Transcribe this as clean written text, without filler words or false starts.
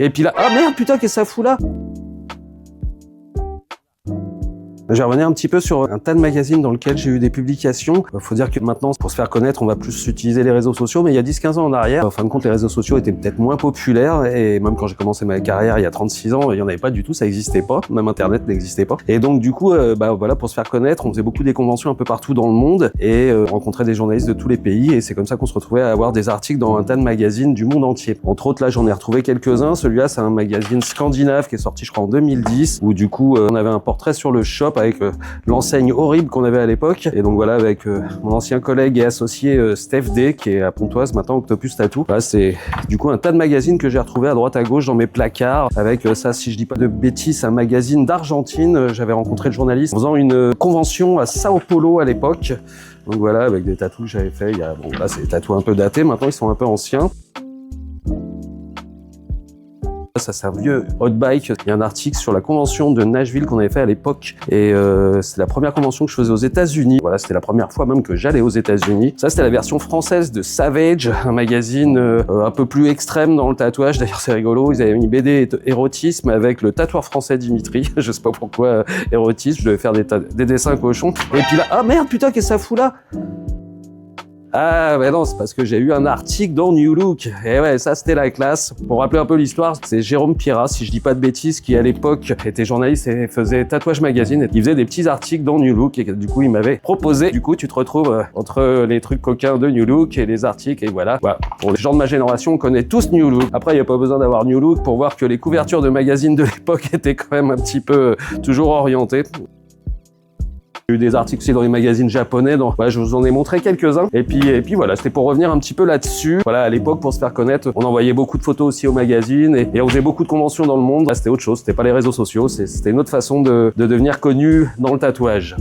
Et puis là, ah merde, putain, qu'est-ce que ça fout là? Je vais revenir un petit peu sur un tas de magazines dans lesquels j'ai eu des publications. Faut dire que maintenant, pour se faire connaître, on va plus utiliser les réseaux sociaux, mais il y a 10-15 ans en arrière, en fin de compte, les réseaux sociaux étaient peut-être moins populaires, et même quand j'ai commencé ma carrière il y a 36 ans, il y en avait pas du tout, ça existait pas, même Internet n'existait pas. Et donc du coup, voilà, pour se faire connaître, on faisait beaucoup des conventions un peu partout dans le monde, et on rencontrait des journalistes de tous les pays, et c'est comme ça qu'on se retrouvait à avoir des articles dans un tas de magazines du monde entier. Entre autres, là, j'en ai retrouvé quelques-uns. Celui-là, c'est un magazine scandinave qui est sorti, je crois, en 2010, où du coup, on avait un portrait sur le shop avec l'enseigne horrible qu'on avait à l'époque. Et donc voilà, avec mon ancien collègue et associé Steph D, qui est à Pontoise, maintenant Octopus Tattoo. Voilà, c'est du coup un tas de magazines que j'ai retrouvé à droite à gauche dans mes placards. Avec ça, si je dis pas de bêtises, un magazine d'Argentine. J'avais rencontré le journaliste en faisant une convention à Sao Paulo à l'époque. Donc voilà, avec des tatous que j'avais fait. Bon, là, c'est des tatous un peu datés. Maintenant, ils sont un peu anciens. Ça, c'est un vieux hot bike. Il y a un article sur la convention de Nashville qu'on avait fait à l'époque. Et c'est la première convention que je faisais aux États-Unis. Voilà, c'était la première fois même que j'allais aux États-Unis. Ça, c'était la version française de Savage, un magazine un peu plus extrême dans le tatouage. D'ailleurs, c'est rigolo. Ils avaient mis BD érotisme avec le tatoueur français Dimitri. Je sais pas pourquoi érotisme. Je devais faire des dessins cochons. Et puis là, ah merde, putain, qu'est-ce que ça fout là? Ah, mais non, c'est parce que j'ai eu un article dans New Look. Et ouais, ça, c'était la classe. Pour rappeler un peu l'histoire, c'est Jérôme Pirat, si je dis pas de bêtises, qui à l'époque était journaliste et faisait Tatouage Magazine. Il faisait des petits articles dans New Look et du coup, il m'avait proposé. Du coup, tu te retrouves entre les trucs coquins de New Look et les articles et voilà. Pour les gens de ma génération, on connaît tous New Look. Après, il n'y a pas besoin d'avoir New Look pour voir que les couvertures de magazines de l'époque étaient quand même un petit peu toujours orientées. J'ai eu des articles aussi dans les magazines japonais, donc voilà, je vous en ai montré quelques-uns. Et puis voilà, c'était pour revenir un petit peu là-dessus. Voilà, à l'époque, pour se faire connaître, on envoyait beaucoup de photos aussi aux magazines et on faisait beaucoup de conventions dans le monde. Là, c'était autre chose, c'était pas les réseaux sociaux, c'était une autre façon de devenir connu dans le tatouage.